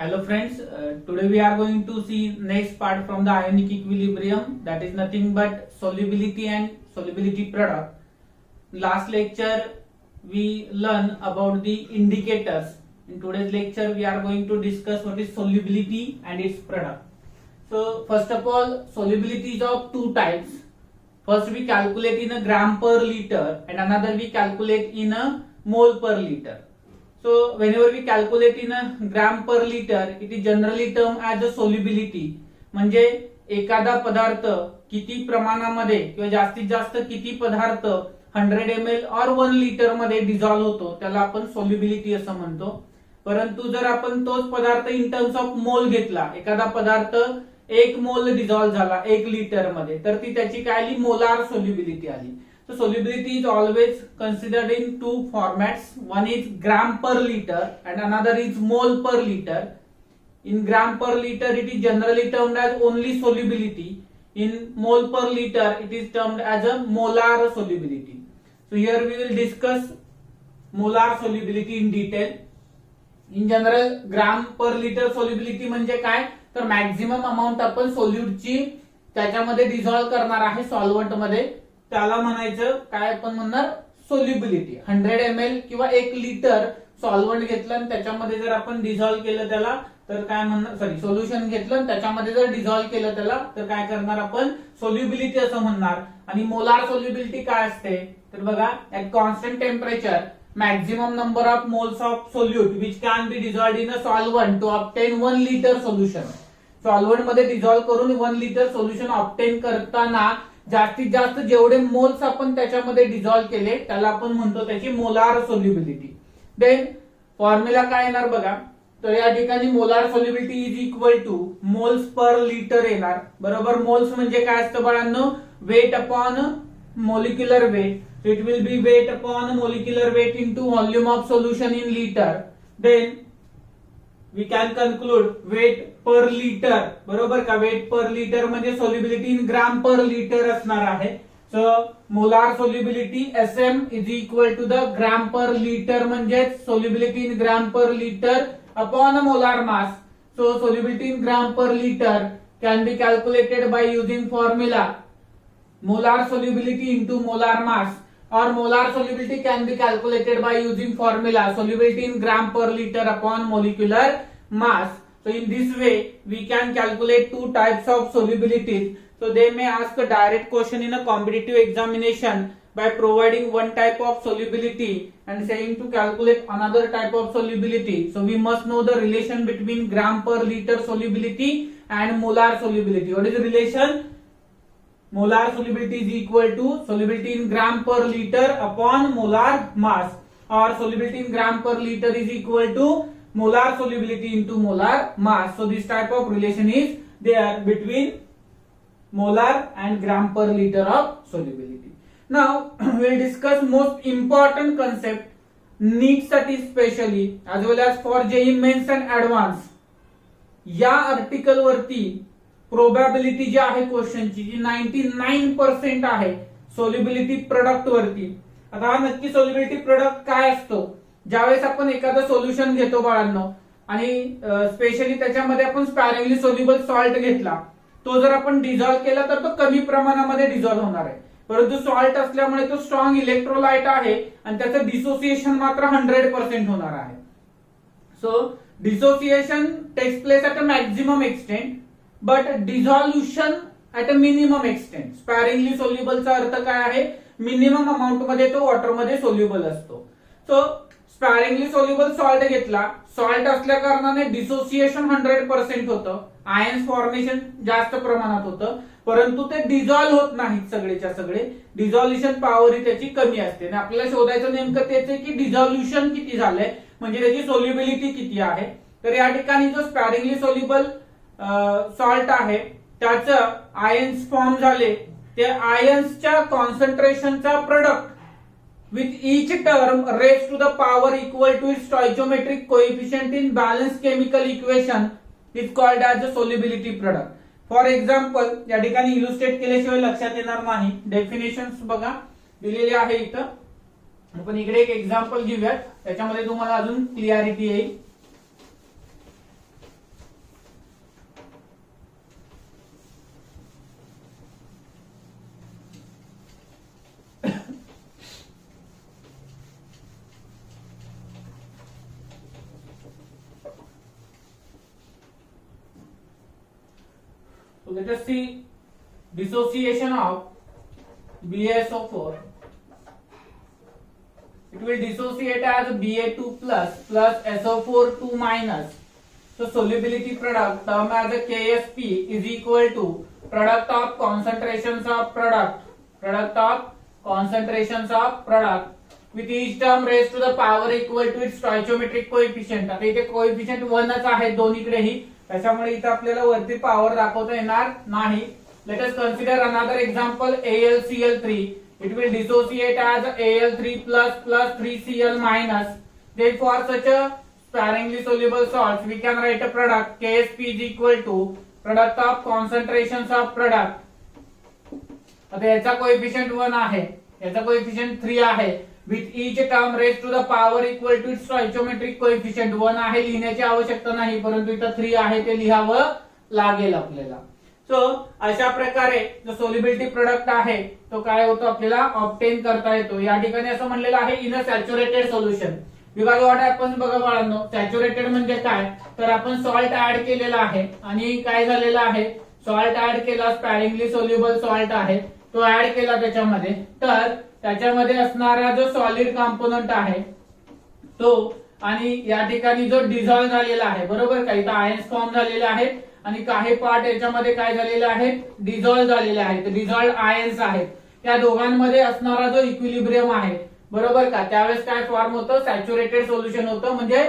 Hello friends, today we are going to see next part from the ionic equilibrium, that is nothing but solubility and solubility product. Last lecture we learned about the indicators. In today's lecture we are going to discuss what is solubility and its product. So first of all, solubility is of two types. First we calculate in a gram per liter and another we calculate in a mole per liter. So whenever we calculate in a gram per liter, it is generally termed as a solubility. म्हणजे एखादा पदार्थ किती प्रमाणामध्ये किंवा जास्तीत जास्त किती पदार्थ 100 ml और 1 लिटर मध्ये डिझॉल्व्ह होतो त्याला आपण सोल्युबिलिटी असं म्हणतो. परंतु जर आपण तोच पदार्थ इन टर्म्स ऑफ मोल घेतला, एखादा पदार्थ 1 मोल डिझॉल्व्ह झाला 1 लिटर मध्ये, तर ती त्याची काय आली, मोलार सोल्युबिलिटी आली. So solubility is always considered in two formats. One is gram per liter and another is mole per liter. In gram per liter it is generally termed as only solubility. In mole per liter it is termed as a molar solubility. So here we will discuss molar solubility in detail. In general gram per liter solubility म्हणजे काय, तर maximum amount आपण सोल्यूटची त्याच्यामध्ये dissolve करणार आहे solvent मध्ये, त्याला म्हणायचं काय, आपण म्हणणार सोल्युबिलिटी. 100 ml किंवा 1 लिटर सॉल्व्हंट घेतलं आणि त्याच्यामध्ये जर आपण डिझॉल्व्ह केलं त्याला तर काय म्हणणार, सॉरी सोल्युशन घेतलं आणि त्याच्यामध्ये जर डिझॉल्व्ह केलं त्याला तर काय करणार आपण, सोल्युबिलिटी असं म्हणणार. आणि मोलार सोल्युबिलिटी काय असते तर बघा, at constant temperature maximum number of moles of solute which can be dissolved in a solvent to obtain 1 litre solution. Solvent मध्ये डिझॉल्व्ह करून 1 लिटर सोल्युशन ऑब्टेन करताना जास्तीत जास्त जेवढे मोल्स आपण त्याच्यामध्ये डिझॉल्व्ह केले त्याला आपण म्हणतो त्याची मोलार सोल्युबिलिटी. देन फॉर्म्युला काय येणार बघा, तर या ठिकाणी molar solubility is equal to moles per litre येणार. बरोबर, मोल्स म्हणजे काय असतं बाळांनो, weight upon molecular weight. So it will be weight upon molecular weight into volume of solution in litre. Then we can conclude weight per litre. बरोबर का, weight per litre म्हणजे solubility in gram per litre असणार आहे. So molar solubility SM is equal to the gram per litre म्हणजे solubility in gram per litre upon molar mass. So solubility in gram per litre can be calculated by using formula molar solubility into molar mass, or molar solubility can be calculated by using formula solubility in gram per liter upon molecular mass. So in this way we can calculate two types of solubilities. So they may ask a direct question in a competitive examination by providing one type of solubility and saying to calculate another type of solubility. So we must know the relation between gram per liter solubility and molar solubility. What is the relation? Molar solubility is equal to solubility in gram per liter upon molar mass, or solubility in gram per liter is equal to molar solubility into molar mass. So this type of relation is there between molar and gram per liter of solubility. Now we will discuss most important concept NEET साठी specially as well as for JEE Mains and Advanced. या article वरती probability जी आहे क्वेश्चनची जी 99% आहे solubility product वरती. आता नक्की solubility product काय असतो, ज्यावेळेस आपण एखादं सोल्युशन घेतो बाळांनो आणि स्पेशली त्याच्यामध्ये आपण स्पॅरिंगली सोल्युबल सॉल्ट घेतला, तो जर आपण डिझॉल्व्ह केला तर तो कमी प्रमाणामध्ये डिझॉल्व्ह होणार आहे. परंतु सॉल्ट असल्यामुळे तो स्ट्रॉंग इलेक्ट्रोलाइट आहे आणि त्याचं डिसोसिएशन मात्र 100% होणार आहे. So dissociation takes place at a maximum extent but dissolution at a minimum extent. Sparingly सोल्युबलचा अर्थ काय आहे, मिनिमम अमाऊंट मध्ये तो वॉटर मध्ये सोल्युबल असतो. सो स्पॅरिंगली सोल्युबल सॉल्ट घेतला, सॉल्ट असल्या कारणाने डिसोसिएशन 100% होतं, आयन्स फॉर्मेशन जास्त प्रमाणात होतं, परंतु ते डिझॉल्व्ह होत नाहीत सगळेच्या सगळे. डिझॉल्युशन पॉवर ही त्याची कमी असते आणि आपल्याला शोधायचं नेमकं तेच आहे की डिझॉल्युशन किती झालंय म्हणजे त्याची सोल्युबिलिटी किती आहे. तर या ठिकाणी जो स्पॅरिंगली सोल्युबल सॉल्ट आहे त्याचं आयन्स फॉर्म झाले, ते आयन्सच्या कॉन्सन्ट्रेशनचा product with each term raise to the power equal to its stoichiometric coefficient in balance chemical equation is called as a solubility product. For example या ठिकाणी इलुस्ट्रेट केल्याशिवाय लक्षात येणार नाही, डेफिनेशन्स बघा दिलेली आहे इथं. आपण इकडे एक एक्झाम्पल घेऊयात, त्याच्यामध्ये तुम्हाला अजून क्लिअरिटी येईल. So let us see dissociation of BaSO4. It will dissociate as Ba2 plus SO4 2 minus. So solubility product term as a KSP is equal to product of concentrations of product with each term raised to the power equal to its stoichiometric coefficient. आता इथे coefficient 1च आहे दोन्हीकडेही, त्याच्यामुळे इथे आपल्याला वरती power दाखवता येणार नाही. Let us consider another example, AlCl3. It will dissociate as Al3 plus 3Cl minus. Then for such a sparingly soluble salts, we can write a product KSP is equal to product of concentrations of product. आता याचा coefficient 1 आहे, याचा coefficient 3 आहे. With each term raised to the power equal to its stoichiometric coefficient. 1 आहे, लिहिण्याची आवश्यकता नाही, परंतु इथं 3 आहे ते लिहावं लागेल आपल्याला. सो अशा प्रकारे जो सोल्युबिलिटी प्रोडक्ट आहे तो काय होतो आपल्याला ऑब्टेन करता येतो. या ठिकाणी असं म्हणलेलं आहे in a saturated solution. Because what happens बघा बाळांनो, सॅच्युरेटेड म्हणजे काय, तर आपण सॉल्ट ऍड केलेला आहे आणि काय झालेलं आहे, सॉल्ट ऍड केला, स्पॅरिंगली सोल्युबल सॉल्ट आहे तो ऍड केला त्याच्यामध्ये, तर त्याच्यामध्ये असणारा जो सॉलिड कॉम्पोनंट आहे तो, आणि या ठिकाणी जो डिझॉल्व्ह झालेला आहे, बरोबर का, इथं आयन्स फॉर्म झालेले आहेत आणि काही पार्ट याच्यामध्ये काय झालेले आहेत, डिझॉल्व्ह झालेले आहेत, डिझॉल्व्ह आयन्स आहेत. त्या दोघांमध्ये असणारा जो इक्विलिब्रियम आहे, बरोबर का, त्यावेळेस काय फॉर्म होतं, सॅच्युरेटेड सोल्युशन होतं. म्हणजे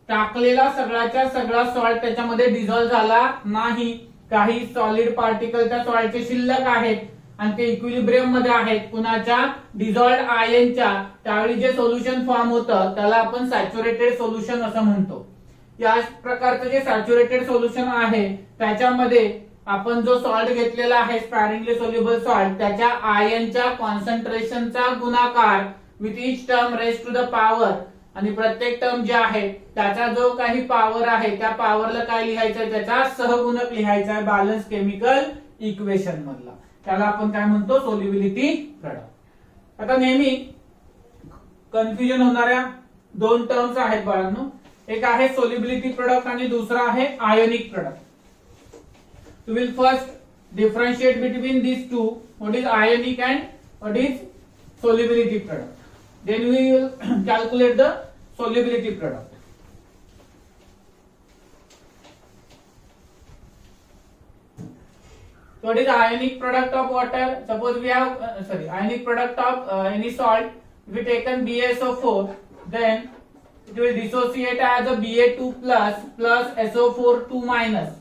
टाकलेला सगळ्याच्या सगळा सॉल्ट त्याच्यामध्ये डिझॉल्व्ह झाला नाही, काही सॉलिड पार्टिकल त्या सॉल्टचे शिल्लक आहेत आणि ते इक्विलिब्रियम मध्ये आहेत कुणाच्या, डिझॉल्व्ड आयनच्या. त्यावेळी जे सोल्युशन फॉर्म होतं त्याला आपण सॅच्युरेटेड सोल्युशन असं म्हणतो. या प्रकारचं जे सॅच्युरेटेड सोल्युशन आहे त्याच्यामध्ये आपण जो सॉल्ट घेतलेला आहे, स्पॅरिंगली सोल्युबल सॉल्ट, त्याच्या आयनच्या कॉन्सन्ट्रेशनचा गुणाकार with each term raise to the power, आणि प्रत्येक टर्म जे आहे त्याचा जो काही पॉवर आहे त्या पॉवरला काय लिहायचं, त्याचा सहगुणक लिहायचा आहे बॅलन्स केमिकल इक्वेशन मधला. त्याला आपण काय म्हणतो, सोल्युबिलिटी प्रोडक्ट. आता नेहमी कन्फ्युजन होणाऱ्या 2 टर्म्स आहेत बाळांनो, एक आहे सोल्युबिलिटी प्रोडक्ट आणि दुसरा आहे ionic product. You will first differentiate between these two, what is ionic and what is solubility product. Then we will calculate the solubility product. So what is ionic product of water? Suppose we have ionic product of any salt. If we taken BaSO4, then it will dissociate as a Ba2 plus SO4 2 minus.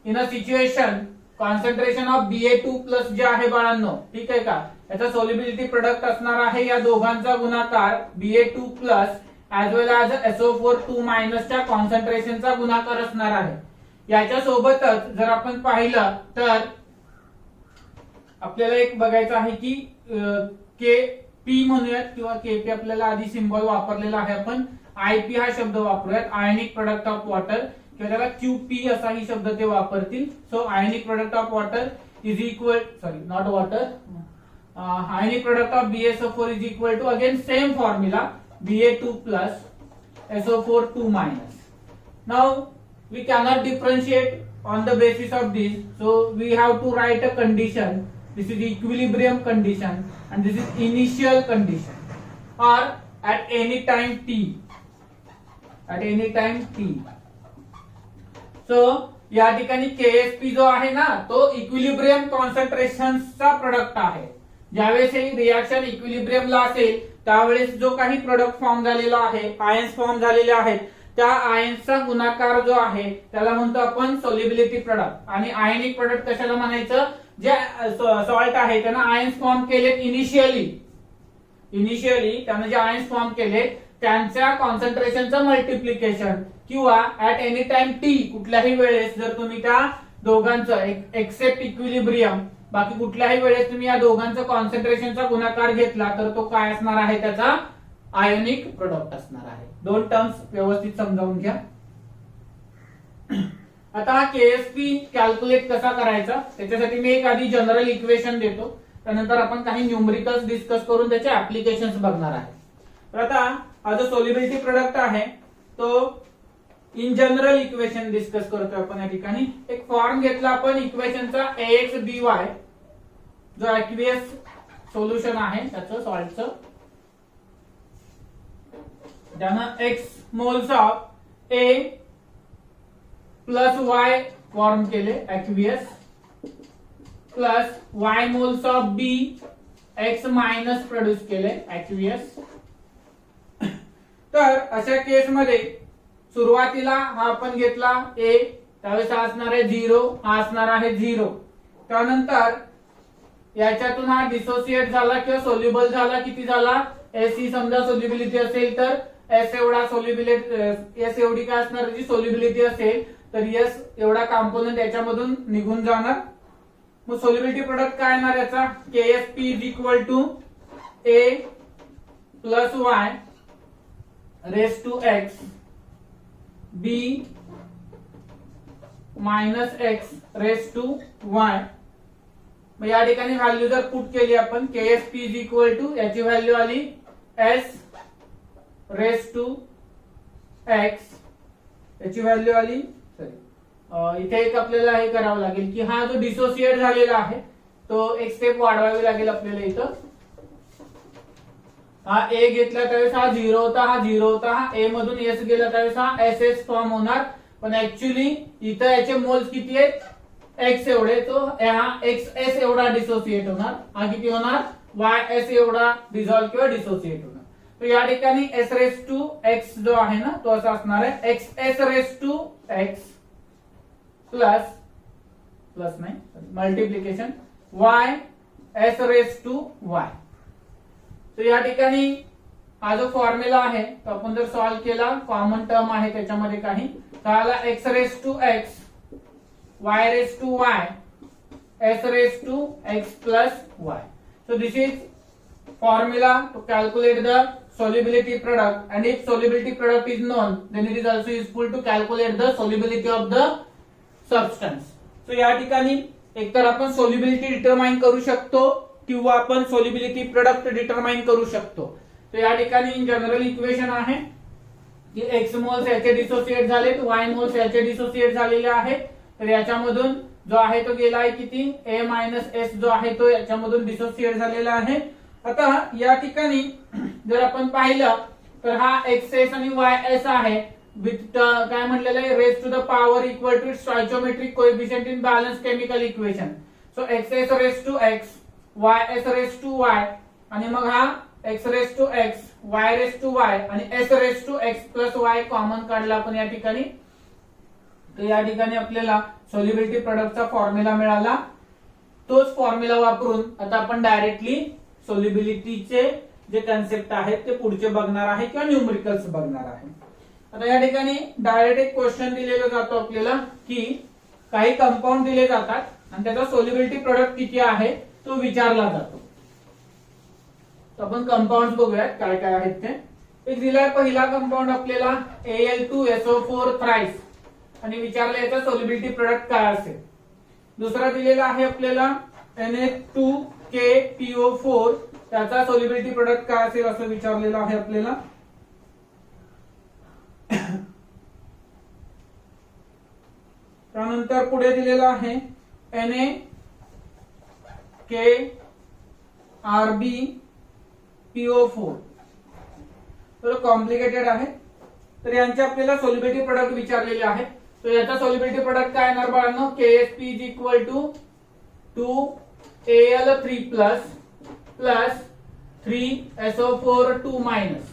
In a situation concentration of Ba2 plus जे आहे बाळांनो, ठीक आहे का, याचा solubility product असणार आहे या दोघांचा गुणाकार Ba2 प्लस ऍज वेल ऍज SO4 2 मायनस च्या कॉन्सन्ट्रेशनचा गुणाकार असणार आहे. याच्या सोबतच जर आपण पाहिलं तर आपल्याला एक बघायचं आहे की Kp म्हणूयात किंवा Kp आपल्याला आधी सिंबल वापरलेला आहे, आपण Ip हा शब्द वापरूयात, आयनिक प्रोडक्ट ऑफ वॉटर, किंवा त्याला QP असाही शब्द ते वापरतील. So ionic product of water is equal, not water, ionic product of BaSO4 is equal to again same formula Ba2 plus SO4 2 minus. Now we cannot differentiate on the basis of this, so we have to write a condition. This is equilibrium condition and this is initial condition, or at any time t, at any time t. So या ठिकाणी KSP जो आहे ना तो equilibrium कॉन्सन्ट्रेशनचा product आहे. ज्यावेळेस ही reaction इक्विलिब्रियमला असेल त्यावेळेस जो काही प्रोडक्ट फॉर्म झालेला आहे, आयन्स फॉर्म झालेले आहेत, त्या आयन्सचा गुणाकार जो आहे त्याला म्हणतो आपण सोल्युबिलिटी प्रोडक्ट. आणि आयनिक प्रोडक्ट कशाला म्हणायचं, जे सॉल्ट आहे त्यानं आयन्स फॉर्म केलेत इनिशियली त्यानं जे आयन्स फॉर्म केले त्यांच्या कॉन्सन्ट्रेशनचं मल्टिप्लिकेशन, किंवा ऍट एनी टाइम टी, कुठल्याही वेळेस जर तुम्ही त्या दोघांचं एक्सेप्ट इक्विलिब्रियम, बाकी कुठल्याही वेळेस तुम्ही या दोघांचं कॉन्सन्ट्रेशनचा गुणाकार घेतला तर तो काय असणार आहे, त्याचा आयोनिक प्रोडक्ट असणार आहे. 2 टर्म्स व्यवस्थित समजावून घ्या. आता हा KSP कॅल्क्युलेट कसा करायचा त्याच्यासाठी मी एक आधी जनरल इक्वेशन देतो, त्यानंतर आपण काही न्यूमरिकल्स डिस्कस करून त्याचे ऍप्लिकेशन्स बघणार आहे. तर आता हा जो सोल्युबिलिटी प्रोडक्ट आहे तो इन जनरल इक्वेशन डिस्कस करतोय आपण या ठिकाणी. एक फॉर्म घेतला आपण इक्वेशनचा ax by जो ऍक्वियस सोल्युशन आहे त्याचं सॉल्टचं. त्यानं x moles of a plus y form केले aqueous, plus y moles of b x minus produce केले ऍक्वियस. तर अशा केस मध्ये सुरुवातीला हा आपण घेतला a, त्यावेळेस हा असणार आहे 0, हा असणार आहे 0. त्यानंतर याच्यातून हा डिसोसिएट झाला किंवा सोल्युबल झाला. किती झाला? एस ही समजा सोल्युबिलिटी असेल तर एस एवढा सोल्युबिलिटी, एस एवढी काय असणार जी सोल्युबिलिटी असेल तर एस एवढा कॉम्पोनंट याच्यामधून निघून जाणार. मग सोल्युबिलिटी प्रोडक्ट काय येणार याचा? KSP is equal to a plus y raise to x b minus x raise to y. मग या ठिकाणी व्हॅल्यू जर पुट केली आपण KSP इज इक्वल टू याची व्हॅल्यू आली s रेस टू x, याची व्हॅल्यू आली इथे एक आपल्याला हे करावं लागेल की हा जो डिसोसिएट झालेला आहे तो एक स्टेप वाढवावी लागेल आपल्याला. इथं हा a घेतला त्यावेळेस हा 0 होता, हा 0 होता, हा a मधून s गेला त्यावेळेस हा SS फॉर्म होणार. पण ऍक्च्युली इथं याचे मोल्स किती आहेत? x एवढे, तो हा XS एवढा डिसोसिएट होणार. हा किती होणार? YS एवढा डिसॉल्व किंवा डिसोसिएट होणार. तर या ठिकाणी s रेस टू x जो आहे ना तो असा असणार आहे XS raise to x plus plus नाही multiplication YS raise to y. तर या ठिकाणी हा जो फॉर्म्युला आहे तो आपण जर सॉल्व्ह केला, कॉमन टर्म आहे त्याच्यामध्ये काही, तर आला x raise to x, y raise to y, s raise to x plus y. So this is formula to calculate the solubility product, and if solubility product is known then it is also useful to calculate the solubility of the substance. So या ठिकाणी एकतर आपण solubility determine करू शकतो किंवा आपण solubility product determine करू शकतो. तर या ठिकाणी जनरल इक्वेशन आहे की x मोल्स याचे डिसोसिएट झाले, y मोल्स याचे डिसोसिएट झालेले आहेत. तर याच्यामधून जो आहे तो गेला आहे किती? a मायनस एस जो आहे तो याच्यामधून डिसोसिएट झालेला आहे. आता या ठिकाणी जर आपण पाहिलं तर हा XS आणि YS आहे विथ काय म्हटलेलं आहे? Raise to the power equal to stoichiometric coefficient in balance chemical equation. So XS raise to x, YS raise to y, आणि मग हा x raise to x, y raise to y आणि s raise to x plus y common काढला आपण या ठिकाणी. तर या ठिकाणी आपल्याला सोल्युबिलिटी प्रोडक्टचा फॉर्म्युला मिळाला. तोच फॉर्म्युला वापरून आता आपण डायरेक्टली सोल्युबिलिटीचे जे कन्सेप्ट आहेत ते पुढचे बघणार आहे किंवा न्यूमरिकल्स बघणार आहे. आता या ठिकाणी डायरेक्ट एक क्वेश्चन दिलेला जातो आपल्याला की काही कंपाऊंड दिले जातात आणि त्याचा सोल्युबिलिटी प्रोडक्ट किती आहे तो विचारला जातो. तर आपण कंपाऊंड बघूयात काय काय आहेत ते. एक दिलाय पहिला कंपाऊंड आपल्याला Al2SO4 थ्राइस आणि विचारलं याचा सोल्युबिलिटी प्रोडक्ट काय असेल. दुसरा दिलेला आहे आपल्याला Na2KPO4, त्याचा सोल्युबिलिटी प्रोडक्ट काय असेल असं विचारलेलं आहे आपल्याला. त्यानंतर पुढे दिलेला आहे NaKRbPO4. थोडं कॉम्प्लिकेटेड आहे. तर यांचे आपल्याला सोल्युबिलिटी प्रोडक्ट विचारलेले आहेत. तर याचा सोल्युबिलिटी प्रोडक्ट काय येणार बाळांनो? KSP is equal to 2Al3 plus plus 3SO4 2 minus.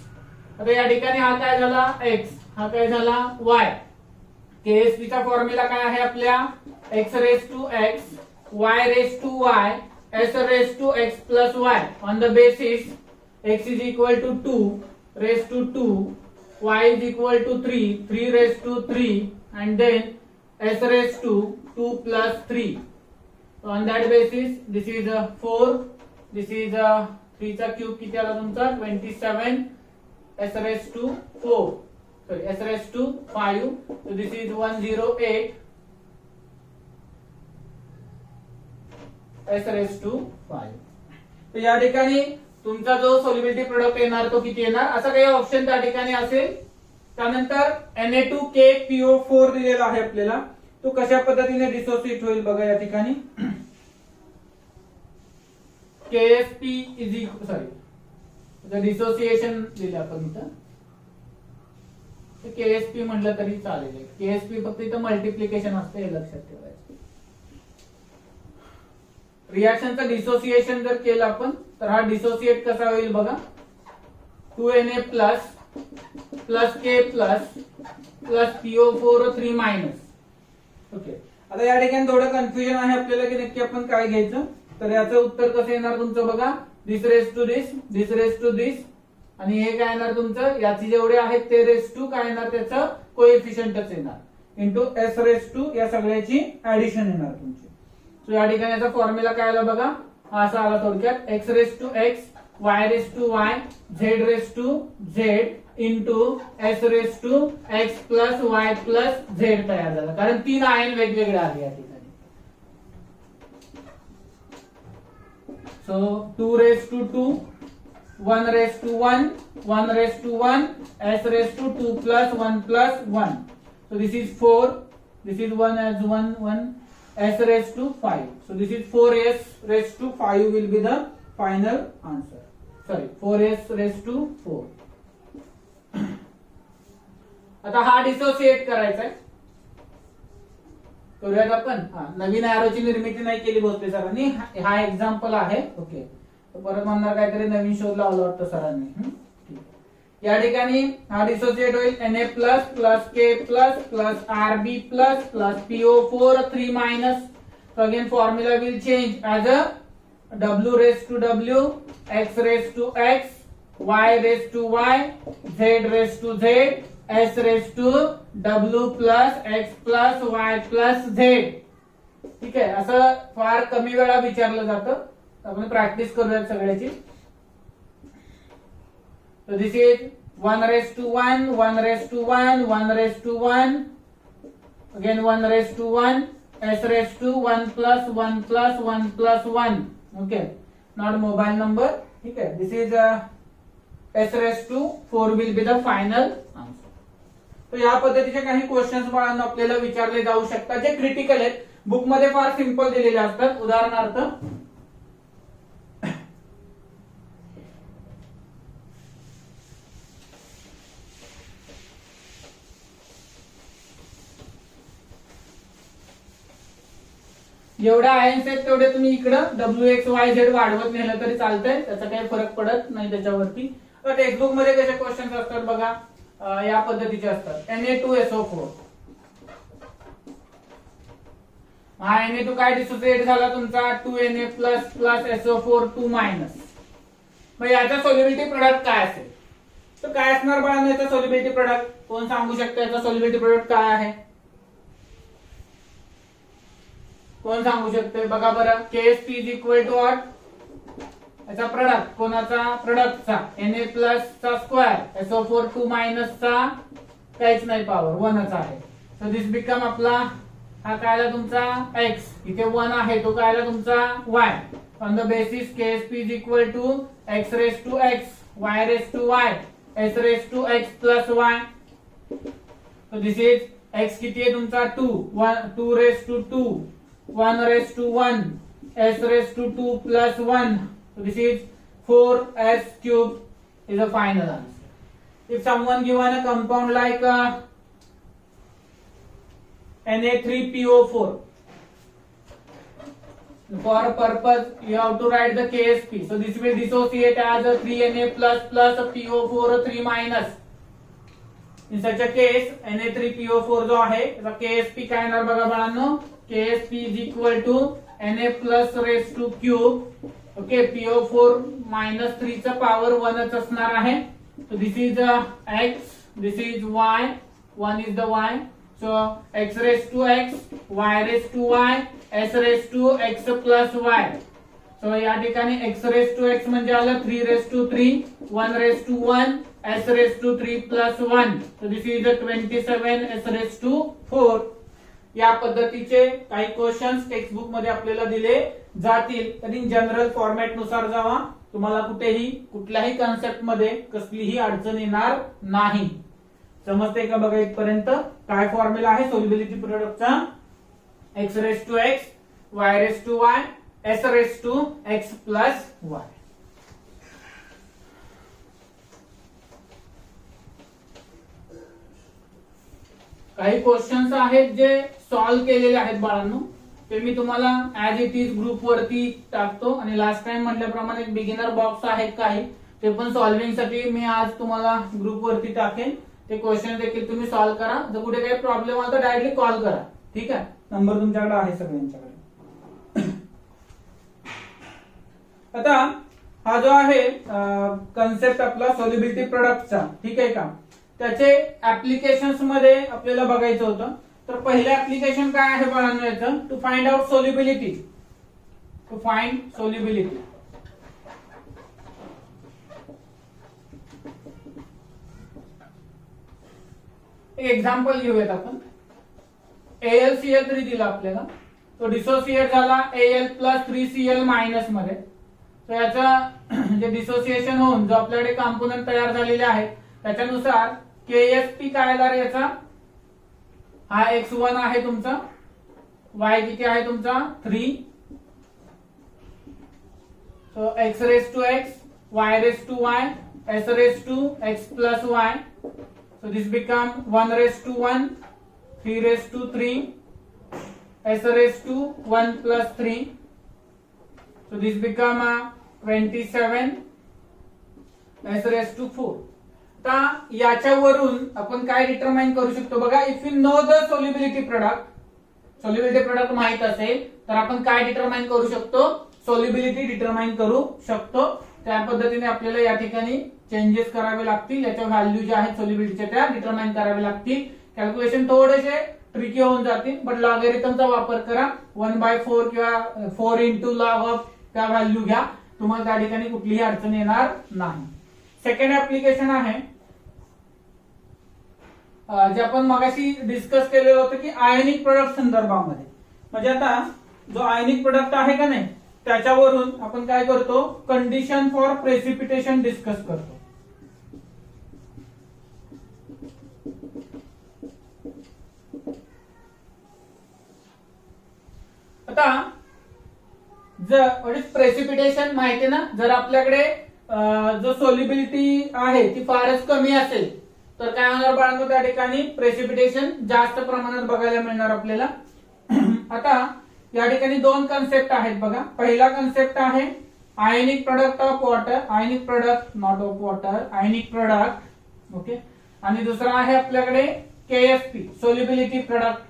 आता या ठिकाणी हा काय झाला? x, हा काय झाला? y. KSP चा फॉर्म्युला काय आहे आपल्या? x raise to x, y raise to y, s raise to x plus y on the basis x is equal to 2 raise to 2, y is equal to 3, 3 raised to 3, and then s raised to 2 plus 3. So on that basis, this is 4, this is 3 चा cube किती आला तुमचा? 27, s raised to 4, sorry, s raised to 5. So this is 108, s raised to 5. तर या ठिकाणी तुमचा जो solubility product येणार तो किती येणार? असा काही ऑप्शन त्या ठिकाणी असेल त्यानंतर Na2KPO4 दिलेला आहे आपल्याला. तो कशा पद्धतीने डिसोसिएट होईल बघा या ठिकाणी. KSP इज सॉरी डिसोसिएशन दिलं आपण इथं. KSP म्हटलं तरी चालेल. KSP फक्त इथं मल्टिप्लिकेशन असते हे लक्षात ठेवायचं. रिएक्शनचं डिसोसिएशन जर केलं आपण तर हा डिसोसिएट कसा होईल बघा. 2Na plus K plus PO4 3 minus. Okay, आता या ठिकाणी थोडं कन्फ्युजन आहे आपल्याला की नक्की आपण काय घ्यायचं. तर याचं उत्तर कसं येणार तुमचं बघा. दिस रेस टू दिस आणि हे काय येणार तुमचं. याची जेवढे आहेत ते रेस टू काय येणार त्याचं कोएफिशियंटच येणार इंटू S रेस टू या सगळ्याची ऍडिशन येणार तुमची. सो या ठिकाणी याचा फॉर्म्युला काय आला बघा. हा असा आला थोडक्यात. X raise to X Y raise to Y Z raise to Z into S raise to X plus Y plus Z तयार झाला. कारण 3 आयन वेगवेगळे आले या ठिकाणी. So 2 raise to 2 1 raise to 1 1 raise to 1 S raise to 2 plus 1 plus 1. So this is 4. This is 1 as 1 S raised to 5. So this is 4S raised to 5 will be the final answer. Sorry, 4S raised to 4. आता हा dissociate करायचा आहे. करूयात आपण. नवीन एरोची निर्मिती नाही केली बहुतेक सरांनी. हा एक्झाम्पल आहे. ओके, परत म्हणणार काहीतरी नवीन शोध लावला वाटतं सरांनी. या ठिकाणी हा डिसोसिएट होईल Na plus plus K plus plus Rb plus plus PO4 3 minus. So again formula will change as a W raised to W, X raised to X, Y raised to Y, Z raised to Z, S raised to W plus X plus Y plus Z. ठीक आहे, असं फार कमी वेळा विचारलं जातं. आपण practice करूया सगळ्याची. So this is 1 raised to 1, 1 raised to 1, 1 raised to 1, again 1 raised to 1, S raised to 1 plus 1 plus 1 plus 1. Okay, not mobile number. ठीक है, this is S raised to 4 will be the final answer. तो या पद्धतीचे काही questions बाळांना आपल्याला विचारले जाऊ शकतात जे क्रिटिकल आहेत. बुक मध्ये फार सिंपल दिलेले असतात. उदाहरणार्थ जेवढे आयन्स आहेत तेवढे तुम्ही इकडं WXYZ वाढवत नेलं तरी चालतंय. त्याचा काही फरक पडत नाही त्याच्यावरती. टेक्स्टबुक मध्ये कसे क्वेश्चन्स असतात बघा. या पद्धतीचे असतात. Na2SO4. हा Na2 काय डिसोसिएट झाला तुमचा 2Na plus plus SO4 2 minus. मग याचा सोल्युबिलिटी प्रोडक्ट काय असेल. तर काय असणार बाळांनो याचा सोल्युबिलिटी प्रोडक्ट. कोण सांगू शकतं याचा सोल्युबिलिटी प्रोडक्ट काय आहे. कोण सांगू शकते बघा बरं. KSP is equal to what. याचा प्रोडक्ट कोणाचा प्रोडक्टचा Na प्लस चा स्क्वेअर SO4 2 मायनस चा काहीच नाही पॉवर 1च आहे. सो दिस बिकम आपला हा कायला तुमचा X. इथे 1 आहे तो कायला तुमचा Y. On the basis KSP is equal to X raise to X Y raise to Y S raise to X plus Y. So this is X किती आहे तुमचा 2 raise to 2 1 raised to 1 S raised to 2 plus 1. So this is 4S cube is the final answer. If someone given a compound like Na3PO4, for a purpose you have to write the KSP. So this will dissociate as a 3Na plus plus a PO4 3 minus. In such a case Na3PO4 जो आहे त्याचा KSP काय येणार बघा बाळांनो. KSP is equal to Na plus raised to cube. Okay, PO4 minus 3 चा power 1च असणार आहे. So this is X, this is Y, 1 is the Y. So X raised to X, Y raised to Y, S raised to X plus Y. So या ठिकाणी X raised to X म्हणजे आलं 3 raised to 3, 1 raised to 1, S raised to 3 plus 1. So this is the 27 S raised to 4. या पद्धतीचे काही questions textbook मध्ये आपल्याला दिले जातील. तरी जनरल फॉर्मॅट नुसार जावा. तुम्हाला कुठेही कुठल्याही कन्सेप्ट मध्ये कसलीही अडचण येणार नाही. समजते का बघा इथपर्यंत? काय फॉर्म्युला आहे सोल्युबिलिटी प्रोडक्टचा? x raise to x, y raise to y, s raise to x plus y. काही क्वेश्चन्स आहेत जे सॉल्व्ह केलेले आहेत बाळांनो, ते मी तुम्हाला ऍज इट इज ग्रुप वरती टाकतो. आणि लास्ट टाइम म्हटल्याप्रमाणे एक बिगिनर बॉक्स आहेत काही, ते पण सॉल्व्हिंग साठी मी आज तुम्हाला ग्रुप वरती टाकेन. ते क्वेश्चन देखील तुम्ही सॉल्व्ह करा. जर कुठे काही प्रॉब्लेम आला तर डायरेक्टली कॉल करा. ठीक आहे, नंबर तुमच्याकडे आहे सगळ्यांच्याकडे. आता हा जो आहे कन्सेप्ट आपला सोल्युबिलिटी प्रोडक्टचा, ठीक आहे का, त्याचे ऍप्लिकेशन्स मध्ये आपल्याला बघायचं होतं. तर पहिलं ऍप्लिकेशन काय आहे बाळांनो याचं? To find out solubility. To find solubility. एक एक्झाम्पल घेऊयात आपण. AlCl3 दिला आपल्याला, तो डिसोसिएट झाला Al प्लस 3Cl मायनस मध्ये. तर याचं जे डिसोसिएशन होऊन जो आपल्याकडे कॉम्पोनंट तयार झालेले आहेत त्याच्यानुसार KsP काय आला रे याचा? हा x1 आहे तुमचा, y किती आहे तुमचा? 3. So x raise to x, y raise to y, s raise to x plus y. So this become 1 raised to 1, 3 raised to 3, s raised to 1 plus 3. So this become 27, s raised to 4. आता याच्यावरून आपण काय determine करू शकतो बघा? If you know the solubility product, solubility product माहित असेल तर आपण काय डिटरमाइन करू शकतो? सोल्युबिलिटी डिटरमाइन करू शकतो. त्या पद्धतीने आपल्याला या ठिकाणी चेंजेस करावे लागतील. याच्या व्हॅल्यू ज्या आहेत सोल्युबिलिटीच्या त्या डिटरमाइन करावे लागतील. कॅल्क्युलेशन थोडेसे ट्रिकी होऊन जातील, बट लॉगॅरिथमचा वापर करा. 1/4 किंवा 4 इंटू लॉग ऑफ त्या व्हॅल्यू घ्या, तुम्हाला त्या ठिकाणी कुठलीही अडचण येणार नाही. सेकंड ऍप्लिकेशन आहे जे आपण मगाशी डिस्कस केलेलं होतं की आयनिक प्रोडक्ट संदर्भामध्ये. म्हणजे आता जो आयनिक प्रोडक्ट आहे का नाही त्याच्यावरून आपण काय करतो? कंडिशन फॉर प्रेसिपिटेशन डिस्कस करतो. आता जर प्रेसिपिटेशन माहिती आहे ना, जर आपल्याकडे जो सोल्युबिलिटी आहे ती फारच कमी असेल तर काय होणार बाळांनो? त्या ठिकाणी प्रेसिपिटेशन जास्त प्रमाणात बघायला मिळणार आपल्याला. आता या ठिकाणी दोन कन्सेप्ट आहेत बघा. पहिला कन्सेप्ट आहे आयनिक product of water, ionic product not of water, ionic product. Okay. आणि दुसरा आहे आपल्याकडे KsP, सोल्युबिलिटी प्रोडक्ट.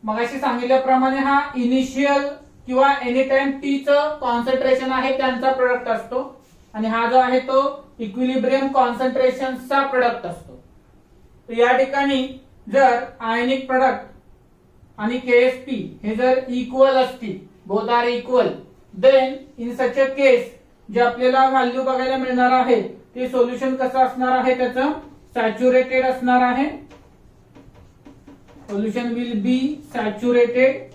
मगाशी सांगितल्याप्रमाणे हा इनिशियल किंवा एनी टाइम टी चं कॉन्सन्ट्रेशन आहे त्यांचा प्रोडक्ट असतो, आणि हा जो आहे तो इक्विलिब्रियम कॉन्सन्ट्रेशनचा प्रोडक्ट असतो. तर या ठिकाणी जर आयनिक प्रोडक्ट आणि KsP हे जर इक्वल असतील, both are equal, then in such a case जे आपल्याला व्हॅल्यू बघायला मिळणार आहे ते सोल्युशन कसं असणार आहे? त्याचं सॅच्युरेटेड असणार आहे. Solution will be saturated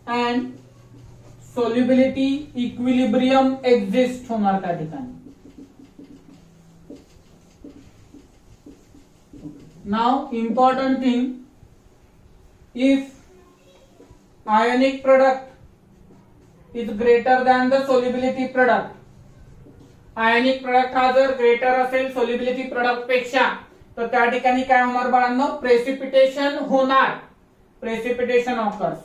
and solubility equilibrium exist होणार त्या ठिकाणी. Now important thing, if ionic product is greater than the solubility product, ionic product हा जर greater असेल solubility product पेक्षा तर त्या ठिकाणी काय होणार बाळांनो? प्रेसिपिटेशन होणार, प्रेसिपिटेशन ऑकर्स.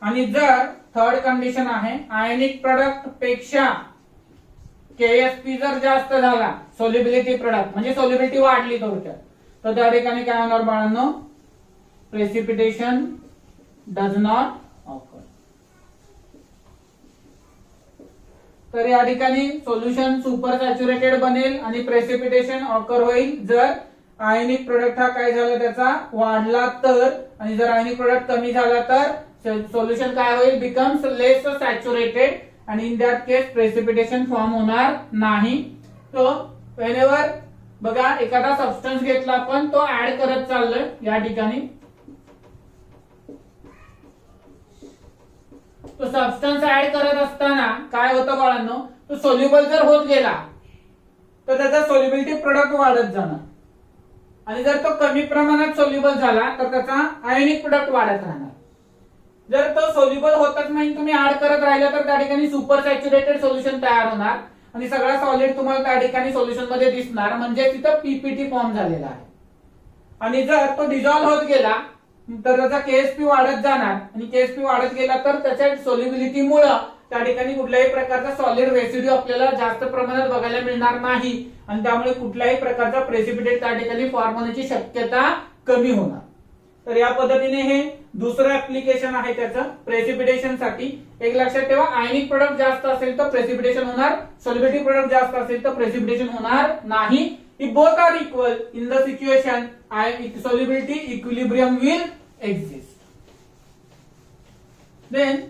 आणि जर थर्ड कंडिशन आहे आयनिक प्रोडक्ट पेक्षा KsP जर जास्त झाला, सोल्युबिलिटी प्रोडक्ट म्हणजे सोल्युबिलिटी वाढली थोडक्यात, तर त्या ठिकाणी काय होणार बाळांनो? Precipitation does not occur. तर या ठिकाणी सोल्युशन सुपर सॅच्युरेटेड बनेल आणि प्रेसिपिटेशन ऑकर होईल जर आयनिक प्रोडक्ट हा काय झाला त्याचा वाढला तर, आणि जर आयनिक प्रोडक्ट कमी झाला तर सोल्युशन काय होईल? बिकम्स लेस सॅच्युरेटेड, आणि in that case precipitation form होणार नाही. तो व्हेनेवर बघा एखादा सबस्टन्स घेतला आपण, तो ऍड करत चाललोय या ठिकाणी, तो सबस्टन्स ऍड करत असताना काय होतं बाळांनो? तो सोल्युबल जर होत गेला तर त्याचा सोल्युबिलिटी प्रोडक्ट वाढत जाणार, आणि जर तो कमी प्रमाणात सोल्युबल झाला तर त्याचा आयोनिक प्रोडक्ट वाढत राहणार. जर तो सोल्युबल होतच नाही, तुम्ही ऍड करत राहिला तर त्या ठिकाणी सुपर सॅच्युरेटेड सोल्युशन तयार होणार आणि सगळा सॉलिड तुम्हाला त्या ठिकाणी सोल्युशन मध्ये दिसणार, म्हणजे तिथं पीपीटी फॉर्म झालेला आहे. आणि जर तो डिझॉल्व्ह होत गेला तर त्याचा केएसपी वाढत जाणार, आणि केएसपी वाढत गेला तर त्याच्या सोल्युबिलिटीमुळे त्या ठिकाणी कुठल्याही प्रकारचा सॉलिड रेसिड्यू आपल्याला जास्त प्रमाणात बघायला मिळणार नाही, आणि त्यामुळे कुठल्याही प्रकारचा प्रेसिपिटेट त्या ठिकाणी फॉर्म होण्याची शक्यता कमी होणार. तर या पद्धतीने हे दुसरं ऍप्लिकेशन आहे त्याचं प्रेसिपिटेशन साठी. एक लक्षात ठेवा, आयनिक प्रोडक्ट जास्त असेल तर प्रेसिपिटेशन होणार, सॉल्युबिलिटी प्रोडक्ट जास्त असेल तर प्रेसिपिटेशन होणार नाही. If both are equal in the situation, solubility equilibrium will exist. Then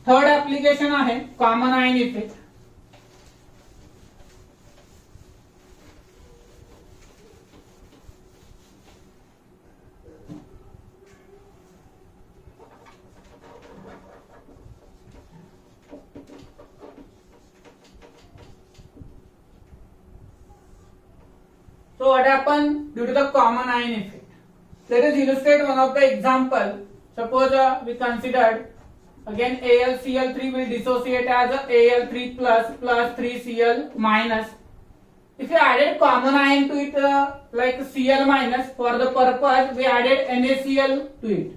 third application आहे common ion effect. So what happened due to the common ion effect? Let us illustrate one of the example. Suppose we considered again AlCl3 will dissociate as a Al3 plus 3Cl minus. If you added common ion to it like Cl minus, for the purpose we added NaCl to it.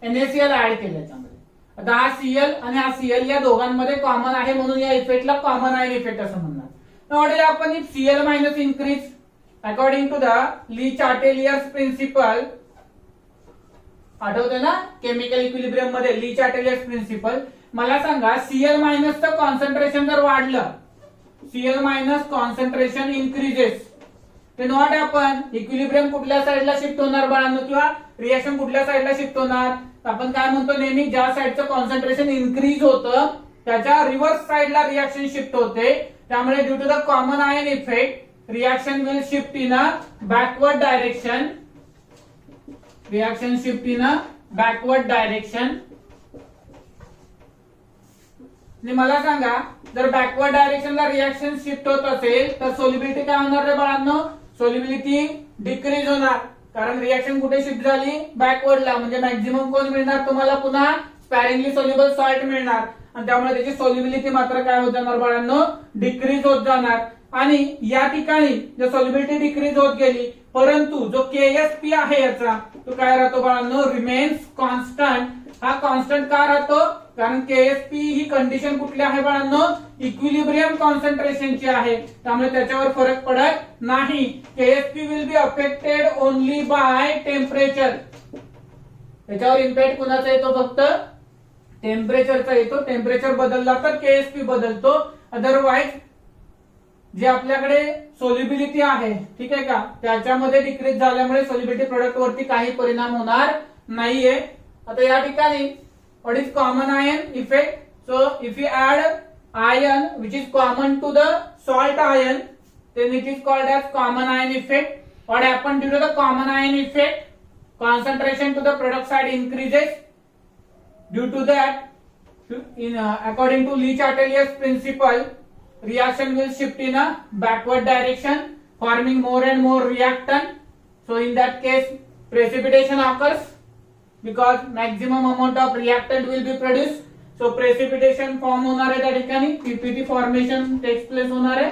NaCl add केलं त्याच्यामध्ये. आता हा Cl आणि हा Cl या दोघांमध्ये common आहे म्हणून या इफेक्टला कॉमन आयन इफेक्ट असं म्हणणार. Now what will happen if Cl minus increase? According to the Lee-Chatelier principle, आठवते ना केमिकल इक्विलिब्रियम मध्ये ली-चार्टेलियर प्रिन्सिपल, मला सांगा Cl मायनस चं कॉन्सन्ट्रेशन जर वाढलं, Cl minus concentration increases, then what happen? Equilibrium कुठल्या साईडला शिफ्ट होणार बाळांनो, किंवा रिएक्शन कुठल्या साईडला शिफ्ट होणार? आपण काय म्हणतो नेहमी, ज्या साईडचं कॉन्सन्ट्रेशन इन्क्रीज होतं त्याच्या रिव्हर्स साईडला रिएक्शन शिफ्ट होते. त्यामुळे due to the common ion effect reaction will shift in a backward direction. Reaction shift in a backward direction. आणि मला सांगा, जर बॅकवर्ड डायरेक्शनला रिएक्शन शिफ्ट होत असेल तर सोल्युबिलिटी काय होणार रे बाळांनो? सोल्युबिलिटी डिक्रीज होणार, कारण रिएक्शन कुठे शिफ्ट झाली? बॅकवर्डला. म्हणजे मॅक्झिमम कोण मिळणार तुम्हाला? पुन्हा स्पॅरिंगली सोल्युबल सॉल्ट मिळणार, आणि त्यामुळे त्याची सोल्युबिलिटी मात्र काय होत जाणार बाळांनो? डिक्रीज होत जाणार. आणि या ठिकाणी जर सॉल्युबिलिटी डिक्रीज होत गेली, परंतु जो केएसपी आहे याचा तो काय राहतो बाळांनो? Remains constant. हा कॉन्स्टंट का राहतो? कारण केएसपी ही कंडिशन कुठली आहे बाळांनो? इक्विलिब्रियम कॉन्सन्ट्रेशनची आहे, त्यामुळे त्याच्यावर फरक पडत नाही. Ksp will be affected only by temperature. त्याच्यावर इम्पॅक्ट कुणाचा येतो? फक्त टेम्परेचरचा येतो. टेम्परेचर बदलला तर केएसपी बदलतो, अदरवाइज जे आपल्याकडे सोल्युबिलिटी आहे, ठीक आहे का, त्याच्यामध्ये डिक्रीज झाल्यामुळे सोल्युबिलिटी प्रोडक्ट वरती काही परिणाम होणार नाहीये. आता या ठिकाणी what is common ion effect? So if you add ion which is common to the salt ion, then it is called as common ion effect. What happened due to the common ion effect? Concentration to the product side increases. Due to that, according to Lee-Chatelier principle, reaction will shift in a backward direction, forming more and more reactant. So in that case, precipitation occurs because maximum amount of reactant will be produced. So precipitation form होणार आहे त्या ठिकाणी, PPT formation text place होणार आहे,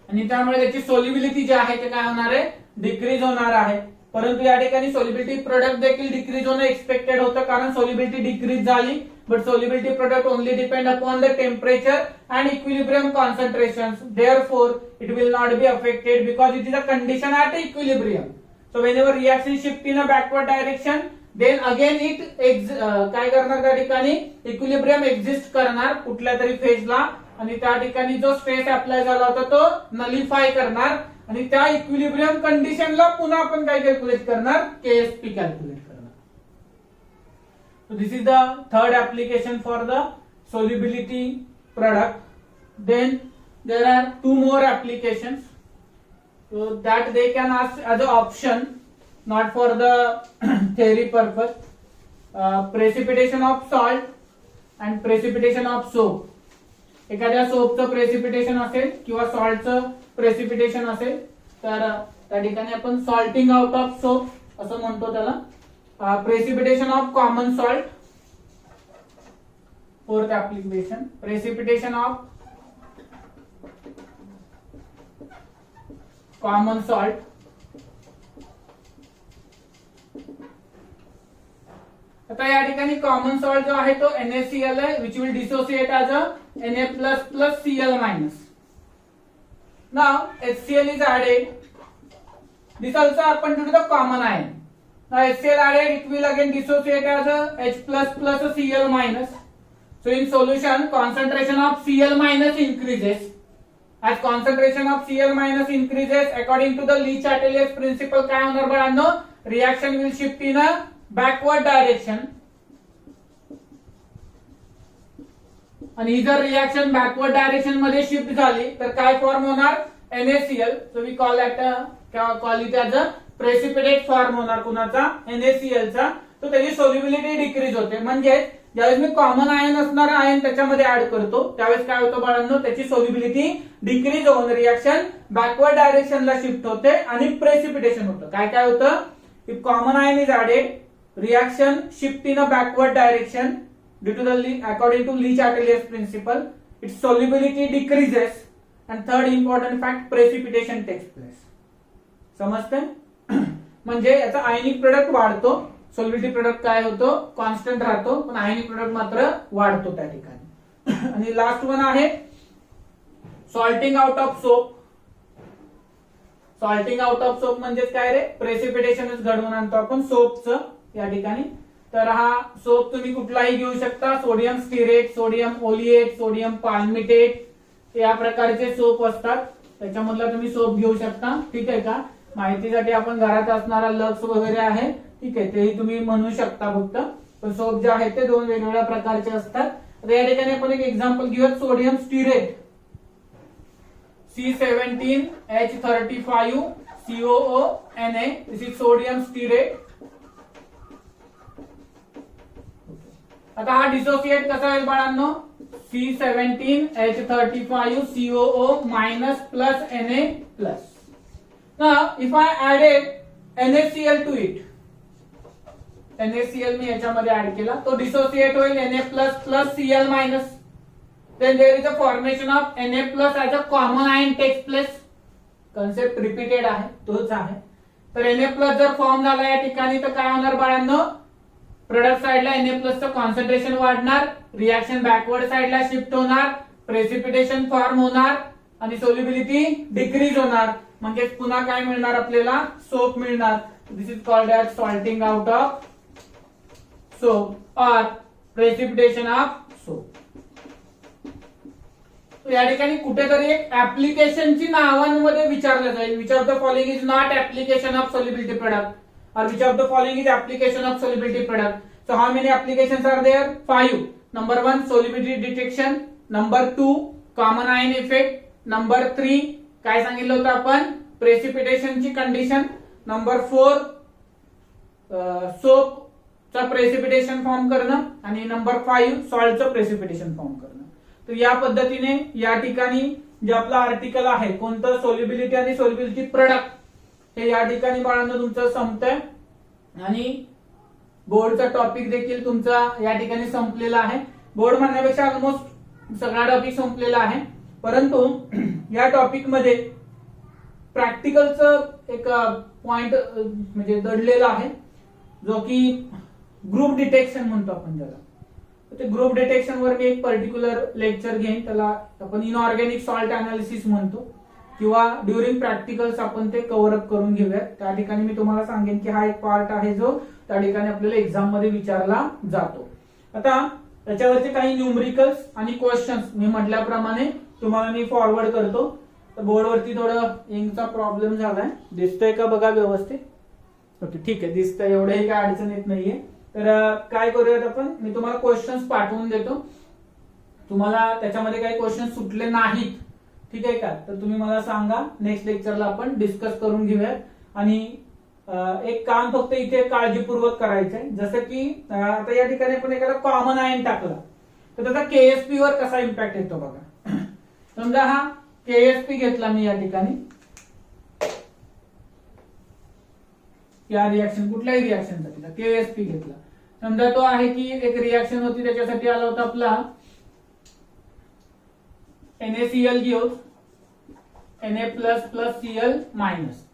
आणि त्यामुळे त्याची solubility जी आहे ते काय होणार आहे? डिक्रीज होणार आहे. परंतु या ठिकाणी सोल्युबिलिटी प्रोडक्ट देखील डिक्रीज होणं एक्सपेक्टेड होतं, कारण सोल्युबिलिटी डिक्रीज झाली. But solubility product only depend upon the temperature and equilibrium concentrations. Therefore, it will not be affected because it is a condition at equilibrium. So whenever reaction shift in a backward direction, then again it काय करणार त्या ठिकाणी? Equilibrium exist करणार कुठल्या तरी फेजला, आणि त्या ठिकाणी जो स्ट्रेस अप्लाय झाला होता तो नलिफाय करणार, आणि त्या इक्विलिब्रियम कंडिशनला पुन्हा आपण काय कॅल्क्युलेट करणार? केएसपी कॅल्क्युलेट करणार. So this is the third application for the solubility product. Then there are two more applications, so that they can ask as an option, not for the theory purpose. Precipitation of salt and precipitation of soap. एखाद्या सोपचं precipitation असेल किंवा सॉल्टचं precipitation असेल तर त्या ठिकाणी आपण salting out of soap असं म्हणतो त्याला. Precipitation of common salt, fourth application precipitation of common salt. आता या ठिकाणी कॉमन सॉल्ट जो आहे तो NaCl आहे, which will dissociate as a Na++Cl-. Now HCl is added. This also happen due to the common ion. Now HCl added, it will again dissociate as a H++Cl-. So in solution, concentration of Cl- increases. As concentration of Cl- increases, according to the Le-Chatelier's principle, काय होणार बाळांनो, reaction will shift in a backward direction. आणि ही जर reaction backward direction मध्ये shift झाली तर काय फॉर्म होणार, NaCl. So we call it as a precipitate form होणार कुणाचा, NaCl चा. तो त्याची सोल्युबिलिटी डिक्रीज होते. म्हणजे ज्यावेळेस मी कॉमन आयन असणार आयन त्याच्यामध्ये ऍड करतो त्यावेळेस काय होतं बाळांनो, त्याची सोल्युबिलिटी डिक्रीज होऊन रिएक्शन बॅकवर्ड डायरेक्शनला शिफ्ट होते आणि प्रेसिपिटेशन होतं. काय काय होतं, if common ion is added, reaction shift in a backward direction due to the according to Le-Chatelier's principle, its solubility decreases, and third important fact, precipitation takes place. समजते? म्हणजे याचा ionic product वाढतो, solubility product काय होतो, constant राहतो, पण ionic product मात्र वाढतो त्या ठिकाणी. आणि लास्ट वन आहे salting out of soap. Salting out of soap म्हणजे काय रे, प्रेसिपिटेशनच घडवून आणतो आपण सोपचं या ठिकाणी. तर हा सोप तुम्ही कुठलाही घेऊ शकता, सोडियम स्टिरेट, सोडियम ओलिएट, सोडियम पाल्मिटेट या प्रकारचे सोप असतात, त्याच्यामधला तुम्ही सोप घेऊ शकता. ठीक आहे का, माहितीसाठी आपण घरात असणारा लक्स वगैरे आहे, ठीक आहे, तेही तुम्ही म्हणू शकता फक्त. पण सोप जे आहेत ते दोन वेगवेगळ्या प्रकारचे असतात. तर या ठिकाणी आपण एक एक्झाम्पल घेऊया, sodium stearate C17H35COO_Na. This is sodium stearate. आता हा डिसोसिएट कसा होईल बाळांनो, C17H35COO- Na+. Now if I added NaCl to it, NaCl मी याच्यामध्ये ऍड केला, तो डिसोसिएट होईल Na++Cl-. Then there is a formation of Na+ as a common ion takes place. Concept repeated आहे, तोच आहे. तर Na+ जर फॉर्म झाला या ठिकाणी तर काय होणार बाळांनो, प्रोडक्ट साइडला Na+ चं कॉन्सन्ट्रेशन वाढणार, रिएक्शन बॅकवर्ड साइडला शिफ्ट होणार, प्रेसिपिटेशन फॉर्म होणार आणि सोल्युबिलिटी डिक्रीज होणार. म्हणजे पुन्हा काय मिळणार आपल्याला, सोप मिळणार. This is called as salting out of soap or precipitation of soap. या ठिकाणी कुठेतरी एक ऍप्लिकेशनची नावांमध्ये विचारलं जाईल, which of the following is not application of solubility product, or which of the following is application of solubility product. So how many applications are there? 5. Number 1, solubility detection. Number 2, common ion effect. Number 3, काय सांगितलं होतं आपण, precipitation ची condition. Number 4, soap चा precipitation form करणं. आणि number 5, सॉल्टचं precipitation form करणं. तर या पद्धतीने या ठिकाणी जे आपलं आर्टिकल आहे कोणतं, सोल्युबिलिटी आणि सोल्युबिलिटी प्रोडक्ट, हे या ठिकाणी बाळांनो तुमचं संपतंय. आणि बोर्डचा टॉपिक देखील तुमचा या ठिकाणी संपलेला आहे. बोर्ड म्हणण्यापेक्षा ऑलमोस्ट सगळा टॉपिक संपलेला आहे, परंतु या टॉपिक मध्ये प्रॅक्टिकलचं एक पॉइंट म्हणजे दडलेला आहे, जो की ग्रुप डिटेक्शन म्हणतो आपण ज्याला. ते ग्रुप डिटेक्शन वर मी एक पर्टिक्युलर लेक्चर घेईन, त्याला आपण इनऑर्गॅनिक सॉल्ट अनालिसिस म्हणतो, किंवा ड्युरिंग प्रॅक्टिकल्स आपण ते कव्हर अप करून घेऊयात. त्या ठिकाणी मी तुम्हाला सांगेन की हा एक पार्ट आहे जो त्या ठिकाणी आपल्याला एक्झाम मध्ये विचारला जातो. आता त्याच्यावरचे काही न्यूमरिकल्स आणि क्वेश्चन्स मी म्हटल्याप्रमाणे तुम्हाला मी फॉरवर्ड करतो. तर बोर्डवरती थोडं इंकचा प्रॉब्लेम झालाय, दिसतोय का बघा व्यवस्थित? ओके, ठीक आहे, दिसतंय, एवढंही काय अडचण येत नाहीये. तर काय करूयात आपण, मी तुम्हाला क्वेश्चन्स पाठवून देतो. तुम्हाला त्याच्यामध्ये काही क्वेश्चन सुटले नाहीत, ठीक आहे का, तर तुम्ही मला सांगा, नेक्स्ट लेक्चरला आपण डिस्कस करून घेऊयात. आणि एक काम फक्त इथे काळजीपूर्वक करायचंय, जसं की आता या ठिकाणी आपण एखादा कॉमन आयन टाकला तर त्याचा KSP वर कसा इम्पॅक्ट येतो बघा. समजा हा केएसपी घेतला मी या ठिकाणी, या रिॲक्शन कुठल्याही रिॲक्शनसाठी केएसपी घेतला. समजा तो आहे की एक रिॲक्शन होती त्याच्यासाठी आला होता आपला NaCl गिव्स Na++Cl-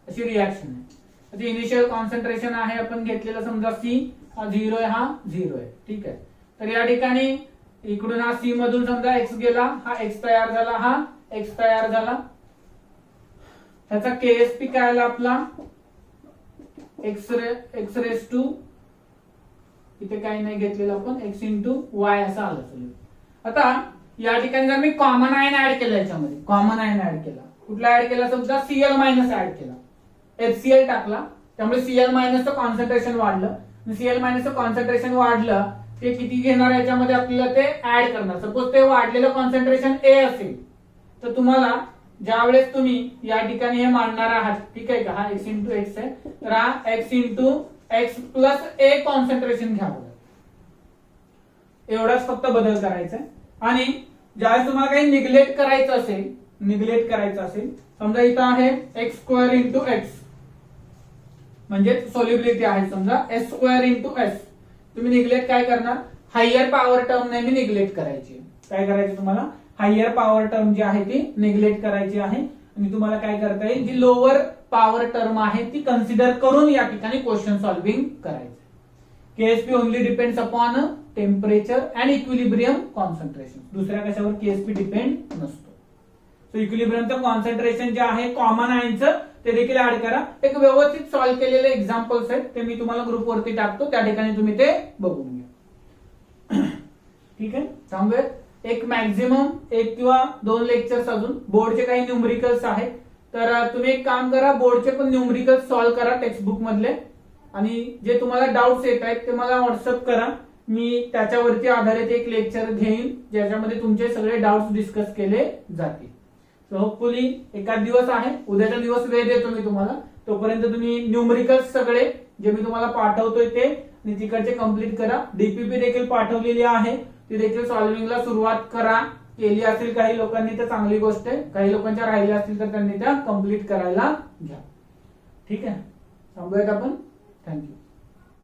अशी रिॲक्शन आहे. त्याची इनिशियल कॉन्सन्ट्रेशन आहे आपण घेतलेलं समजा C हा 0 आहे, हा 0 आहे. ठीक आहे. तर या ठिकाणी इकडून हा C मधून समजा X गेला, हा X तयार झाला, हा X तयार झाला. त्याचा KSP काय आला आपला X रेस टू इथे काही नाही घेतलेलं आपण X इंटू Y असं आलं सोल्युशन. आता या ठिकाणी जर मी कॉमन आयन ऍड केला, याच्यामध्ये कॉमन आयन ऍड केला, कुठला ऍड केला समजा Cl- ऍड केला, HCl टाकला, त्यामुळे Cl- कॉन्सन्ट्रेशन वाढलं. Cl- कॉन्सन्ट्रेशन वाढलं ते किती घेणार याच्यामध्ये आपल्याला ते ऍड करणार. सपोज ते वाढलेलं कॉन्सन्ट्रेशन A असेल तर तुम्हाला ज्यावेळेस तुम्ही या ठिकाणी हे मांडणार आहात, ठीक आहे का, हा X इंटू X आहे, तर हा X into X plus A concentration घ्यावं. एवढाच फक्त बदल करायचा आहे. आणि ज्यावेळेस तुम्हाला काही निग्लेक्ट करायचं असेल, समजा इथं आहे x² इंटू x म्हणजे सोल्युबिलिटी आहे समजा S² इंटू S. तुम्ही निग्लेक्ट काय करणार, हायर पॉवर टर्म नेहमी निग्लेक्ट करायची. काय करायची तुम्हाला, हायर पॉवर टर्म जी आहे ती निग्लेक्ट करायची आहे. आणि तुम्हाला काय करता येईल, जी लोअर पॉवर टर्म आहे ती कन्सिडर करून या ठिकाणी क्वेश्चन सॉल्व्हिंग करायचं. KSP only depends upon temperature and equilibrium concentration. दुसऱ्या कशावर KSP डिपेंड नसतो. सो इक्विलिब्रियमचं कॉन्सन्ट्रेशन जे आहे कॉमन आयनचं ते देखील ऍड करा. एक व्यवस्थित सॉल्व्ह केलेले एक्झाम्पल्स आहेत, ते मी तुम्हाला ग्रुपवरती टाकतो, त्या ठिकाणी तुम्ही ते बघून घ्या. ठीक आहे. थांबूयात. एक मॅक्झिमम 1 किंवा 2 लेक्चर्स अजून बोर्डचे काही न्यूमरिकल्स आहेत, तर तुम्ही एक काम करा, बोर्डचे पण न्यूमरिकल्स सॉल्व्ह करा टेक्स्टबुक मधले, आणि जे तुम्हाला डाऊट्स येत आहेत ते मला व्हॉट्सअप करा. मी त्याच्यावरती आधारित एक लेक्चर घेईन ज्याच्यामध्ये तुमचे सगळे डाऊट्स डिस्कस केले जातील. सो होपफुली एखाद दिवस आहे, उद्याचा दिवस वेळ देतो मी तुम्हाला, तोपर्यंत तुम्ही न्यूमरिकल्स सगळे जे मी तुम्हाला पाठवतोय ते तिकडचे कम्प्लीट करा. डीपीपी देखील पाठवलेली आहे, ती देखील सॉल्व्हिंगला सुरुवात करा. केली असेल काही लोकांनी तर चांगली गोष्ट आहे, काही लोकांच्या राहिल्या असतील तर त्यांनी त्या कम्प्लीट करायला घ्या. ठीक आहे. थांबूयात आपण. थँक्यू.